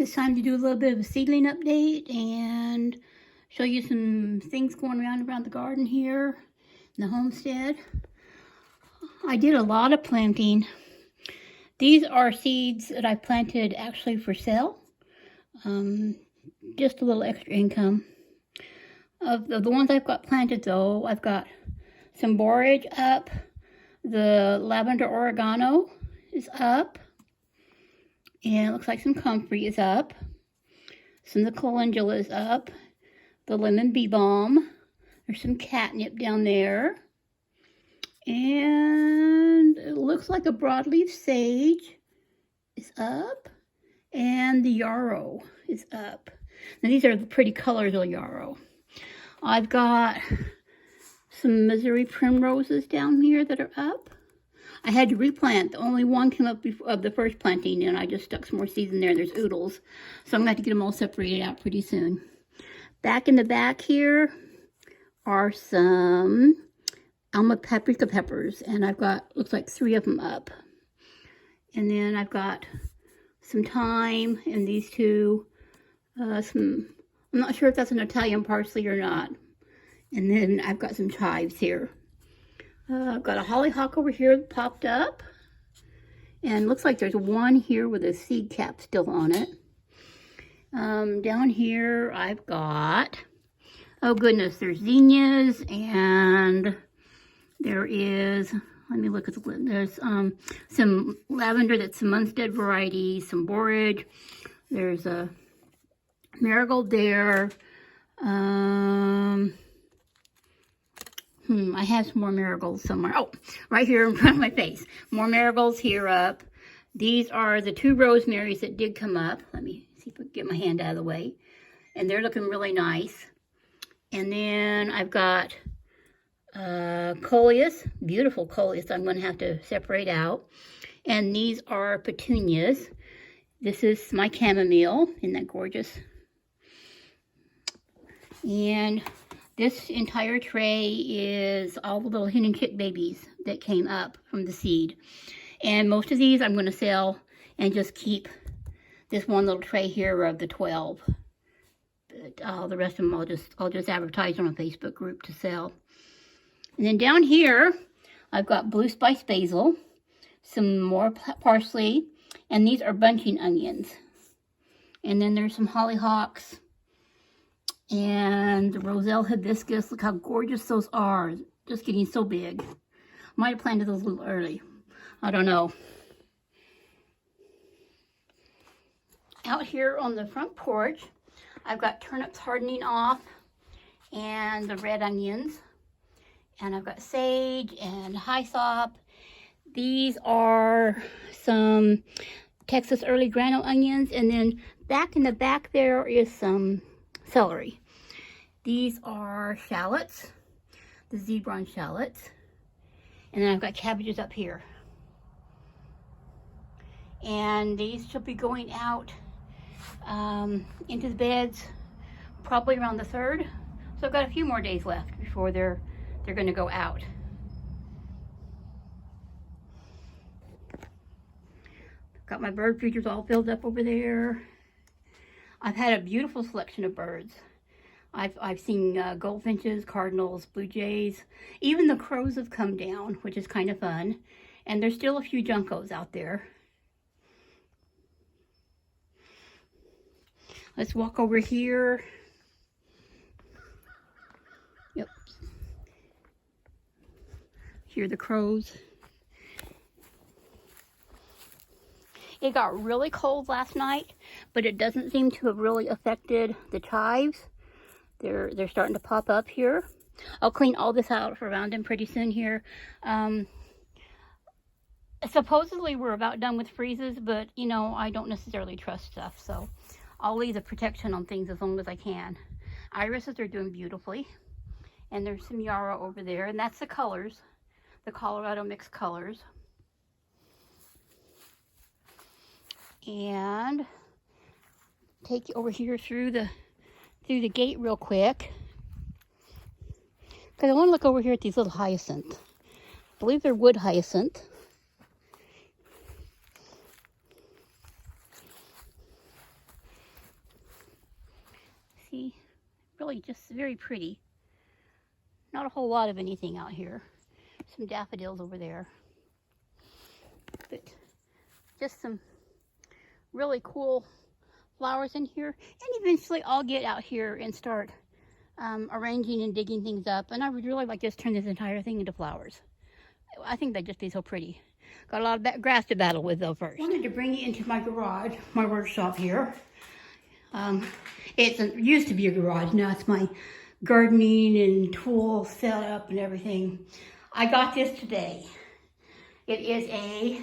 it's time to do a little bit of a seedling update and show you some things going around the garden here in the homestead. I did a lot of planting. These are seeds that I planted actually for sale. Just a little extra income. Of the ones I've got planted though, I've got some borage up. The lavender oregano is up. And it looks like some comfrey is up. Some of the calendula is up. The lemon bee balm. There's some catnip down there. And it looks like a broadleaf sage is up. And the yarrow is up. Now these are the pretty colors of yarrow. I've got some Missouri primroses down here that are up. I had to replant. Only one came up of the first planting, and I just stuck some more seeds in there. There's oodles. So I'm going to have to get them all separated out pretty soon. Back in the back here are some Alma paprika peppers, and I've got, looks like 3 of them up. And then I've got some thyme and these two. I'm not sure if that's an Italian parsley or not. And then I've got some chives here. I've got a hollyhock over here that popped up. And looks like there's one here with a seed cap still on it. Down here I've got, oh goodness, there's zinnias and there is, let me look at the, there's some lavender that's some Homestead variety, some borage. There's a marigold there. I have some more marigolds somewhere. Oh, right here in front of my face. More marigolds here up. These are the 2 rosemarys that did come up. Let me see if I can get my hand out of the way. And they're looking really nice. And then I've got coleus, beautiful coleus I'm going to have to separate out. And these are petunias. This is my chamomile. Isn't that gorgeous? And this entire tray is all the little hen and chick babies that came up from the seed. And most of these I'm going to sell and just keep this one little tray here of the 12. But the rest of them I'll just advertise on a Facebook group to sell. And then down here I've got blue spice basil, some more parsley, and these are bunching onions. And then there's some hollyhocks. And the roselle hibiscus, look how gorgeous those are. Just getting so big. Might have planted those a little early. I don't know. Out here on the front porch, I've got turnips hardening off and the red onions. And I've got sage and hyssop. These are some Texas early granule onions. And then back in the back there is some celery. These are shallots, the zebron shallots. And then I've got cabbages up here. And these should be going out into the beds probably around the 3rd. So I've got a few more days left before they're going to go out. Got my bird feeders all filled up over there. I've had a beautiful selection of birds. I've seen goldfinches, cardinals, blue jays. Even the crows have come down, which is kind of fun. And there's still a few juncos out there. Let's walk over here. Yep. Here are the crows. It got really cold last night, but it doesn't seem to have really affected the chives. They're starting to pop up here. I'll clean all this out around them pretty soon here. Supposedly we're about done with freezes, but you know, I don't necessarily trust stuff, so I'll leave the protection on things as long as I can. Irises are doing beautifully. And there's some yarrow over there, and that's the colors, the Colorado mixed colors. And take you over here through the gate real quick, because I want to look over here at these little hyacinths. I believe they're wood hyacinth. see, really just very pretty. Not a whole lot of anything out here. Some daffodils over there. But just some really cool flowers in here. And eventually I'll get out here and start arranging and digging things up. And I would really like to just turn this entire thing into flowers. I think they'd just be so pretty. Got a lot of grass to battle with though first. I wanted to bring you into my garage, my workshop here. It used to be a garage. Now it's my gardening and tool setup and everything. I got this today. It is a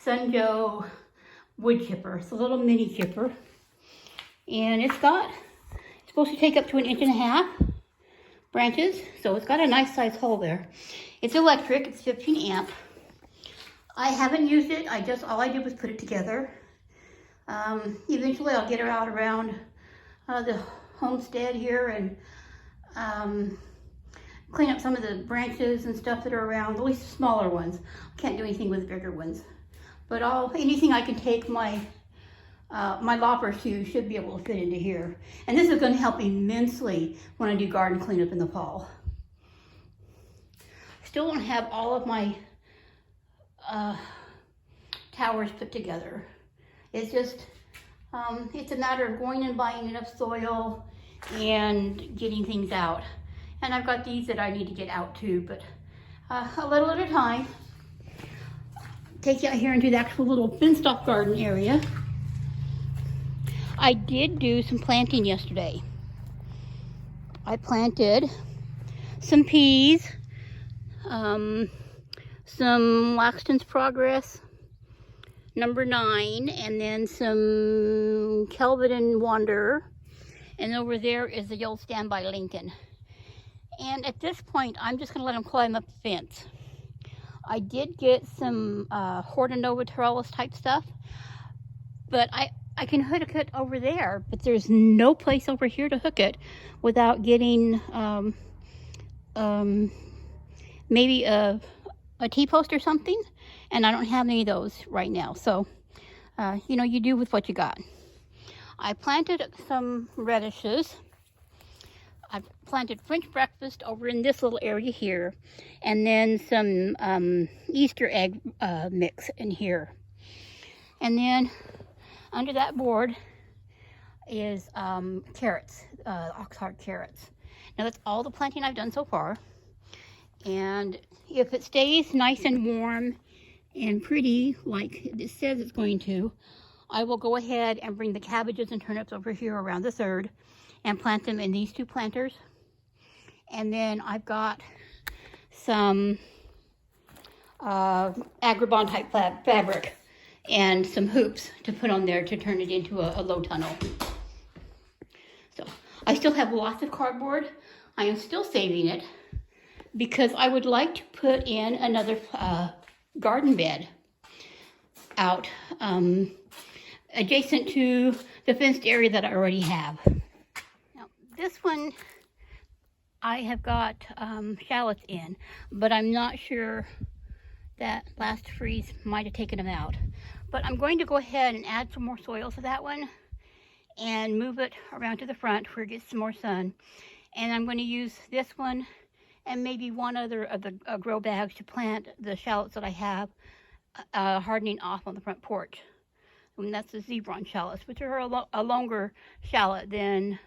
Sunjo wood chipper. It's a little mini chipper. And it's supposed to take up to 1.5 inches branches. So it's got a nice size hole there. It's electric, it's 15 amp. I haven't used it, all I did was put it together. Eventually I'll get her out around the homestead here and clean up some of the branches and stuff that are around, at least the smaller ones. Can't do anything with the bigger ones. But anything I can take my loppers to should be able to fit into here. And this is going to help immensely when I do garden cleanup in the fall. Still don't have all of my towers put together. It's just, it's a matter of going and buying enough soil and getting things out. And I've got these that I need to get out too, but a little at a time. Take you out here into the actual little fenced off garden area. I did do some planting yesterday. I planted some peas, some Laxton's Progress number 9, and then some Kelvin and Wanderer. And over there is the old Standby Lincoln. And at this point, I'm just going to let them climb up the fence. I did get some Hortonova trellis type stuff, but I can hook it over there, but there's no place over here to hook it without getting maybe a T-post or something, and I don't have any of those right now. So, you know, you do with what you got. I planted some radishes. I planted French breakfast over in this little area here, and then some Easter egg mix in here. And then under that board is carrots, oxheart carrots. Now that's all the planting I've done so far. And if it stays nice and warm and pretty like it says it's going to, I will go ahead and bring the cabbages and turnips over here around the third and plant them in these 2 planters. And then I've got some Agribon type fabric and some hoops to put on there to turn it into a low tunnel. So I still have lots of cardboard. I am still saving it because I would like to put in another garden bed out adjacent to the fenced area that I already have. Now this one I have got shallots in, but I'm not sure that last freeze might have taken them out. But I'm going to go ahead and add some more soil to that one and move it around to the front where it gets some more sun. And I'm going to use this one and maybe one other of the grow bags to plant the shallots that I have hardening off on the front porch. And that's the Zebron shallots, which are a longer shallot than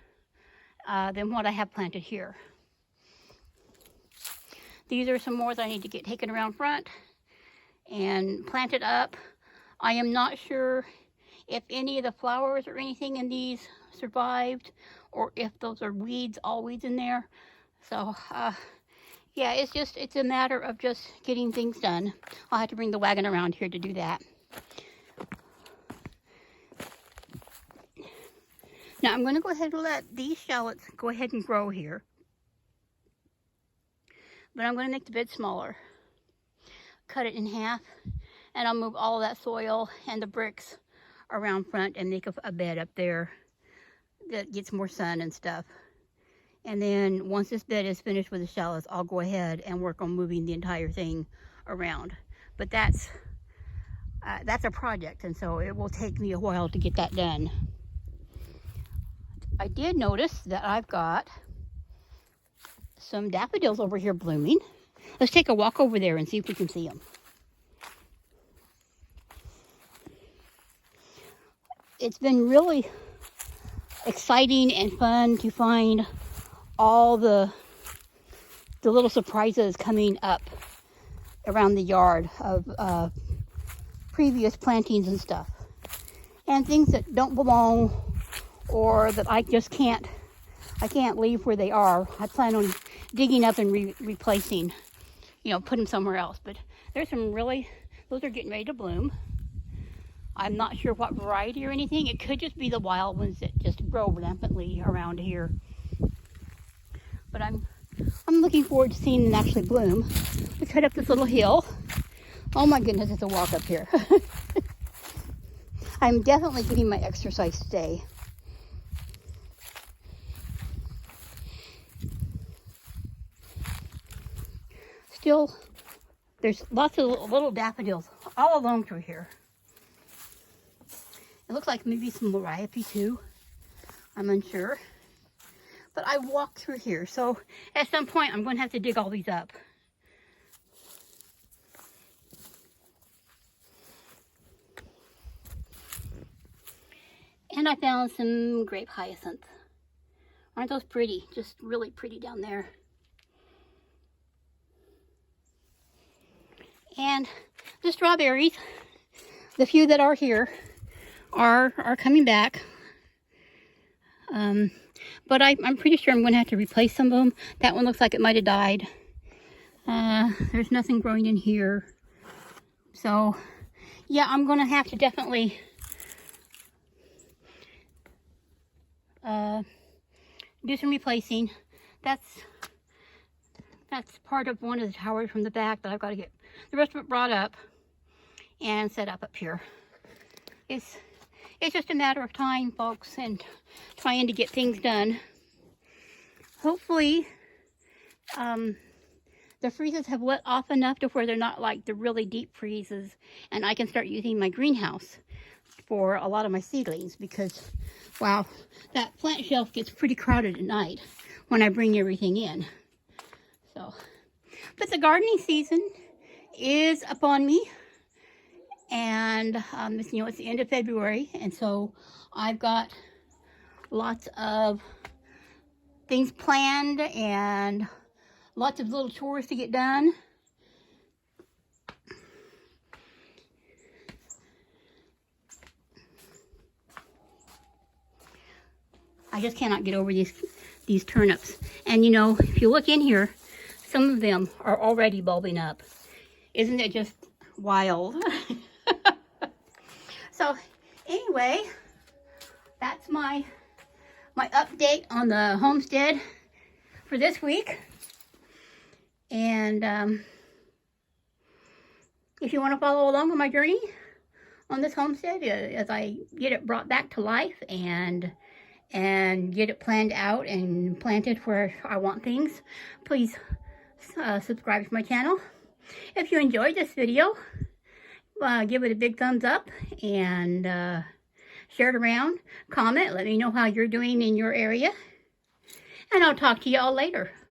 what I have planted here. These are some more that I need to get taken around front and planted up. I am not sure if any of the flowers or anything in these survived, or if those are weeds, all weeds in there. So, yeah, it's a matter of just getting things done. I'll have to bring the wagon around here to do that. Now, I'm going to go ahead and let these shallots go ahead and grow here. But I'm going to make the bed smaller. Cut it in half, and I'll move all of that soil and the bricks around front and make a bed up there that gets more sun and stuff. And then once this bed is finished with the shallots, I'll go ahead and work on moving the entire thing around. But that's a project, and so it will take me a while to get that done. I did notice that I've got some daffodils over here blooming. Let's take a walk over there and see if we can see them. It's been really exciting and fun to find all the little surprises coming up around the yard of previous plantings and stuff, and things that don't belong or that I just can't leave where they are. I plan on digging up and replacing, put them somewhere else. But there's some really, those are getting ready to bloom. I'm not sure what variety or anything. It could just be the wild ones that just grow rampantly around here. But I'm looking forward to seeing them actually bloom. We cut up this little hill. Oh my goodness, it's a walk up here. I'm definitely getting my exercise today. Still, there's lots of little daffodils all along through here. It looks like maybe some variety too. I'm unsure. But I walked through here, so at some point I'm going to have to dig all these up. And I found some grape hyacinth. Aren't those pretty? Just really pretty down there. And the strawberries, the few that are here, are coming back. But I'm pretty sure I'm going to have to replace some of them. That one looks like it might have died. There's nothing growing in here. So, yeah, I'm going to have to definitely do some replacing. That's part of one of the towers from the back that I've got to get the rest of it brought up and set up here. It's just a matter of time, folks, and trying to get things done. Hopefully, the freezes have let off enough to where they're not like the really deep freezes, and I can start using my greenhouse for a lot of my seedlings, because, wow, that plant shelf gets pretty crowded at night when I bring everything in. So, but the gardening season is upon me. And, it's the end of February, and so I've got lots of things planned and lots of little chores to get done. I just cannot get over these turnips. And, if you look in here, some of them are already bulbing up. Isn't it just wild? So anyway, that's my update on the homestead for this week. And if you want to follow along on my journey on this homestead as I get it brought back to life and get it planned out and planted where I want things, please subscribe to my channel. If you enjoyed this video, give it a big thumbs up and share it around. Comment, let me know how you're doing in your area. And I'll talk to you all later.